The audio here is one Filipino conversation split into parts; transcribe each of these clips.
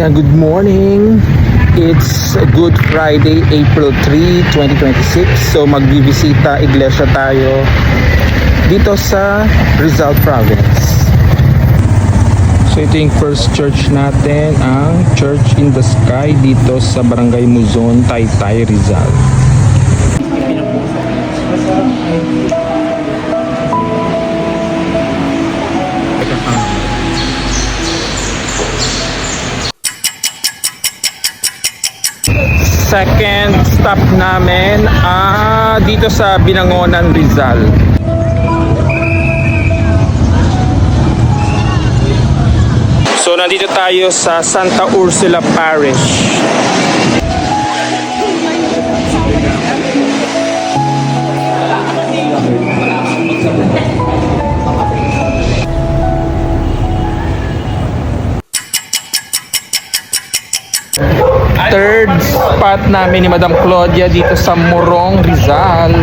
Ayan, good morning. It's Good Friday, April 3, 2026. So magbibisita iglesia tayo dito sa Rizal Province. So ito yung first church natin, ang Church in the Sky dito sa Barangay Muzon, Taytay, Rizal. Second stop namin dito sa Binangonan, Rizal. So nandito tayo sa Santa Ursula Parish. Third spot namin ni Madam Claudia dito sa Morong, Rizal.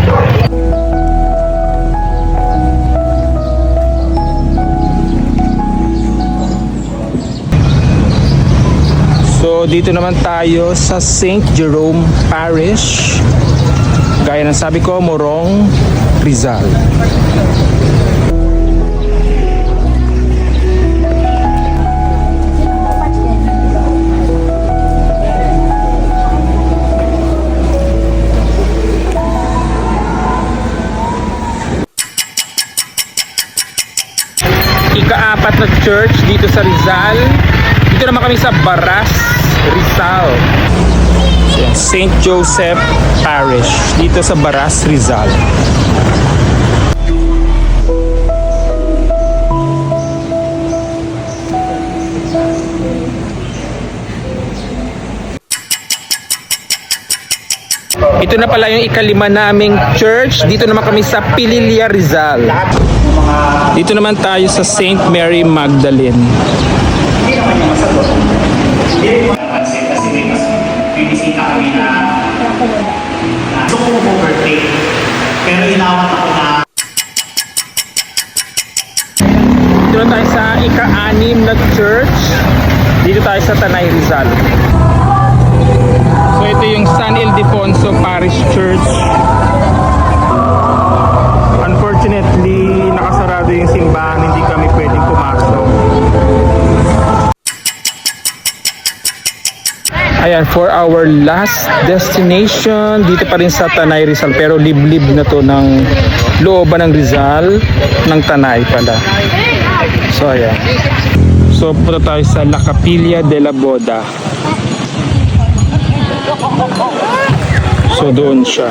So dito naman tayo sa St. Jerome Parish. Gaya ng sabi ko, Morong, Rizal. Ika-apat na church dito sa Rizal. Dito naman kami sa Baras, Rizal. So, St. Joseph Parish dito sa Baras, Rizal. Ito na pala yung ikalima naming church. Dito naman kami sa Pililla, Rizal. Dito naman tayo sa St. Mary Magdalene. Kasi pinisita kami na gusto ko mag-overtake. Pero inawat ako na. Dito na tayo sa ika-anim na church. Dito tayo sa Tanay, Rizal. So ito yung San Ildefonso Parish Church. Unfortunately, nakasarado yung simbahan, hindi kami pwedeng pumasok. Ayan, for our last destination, dito pa rin sa Tanay, Rizal. Pero liblib na to ng looban ng Rizal, ng Tanay pala. So ayan. So punta tayo sa La Capilla de la Boda. So doon siya.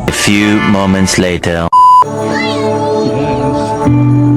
A few moments later. Yes.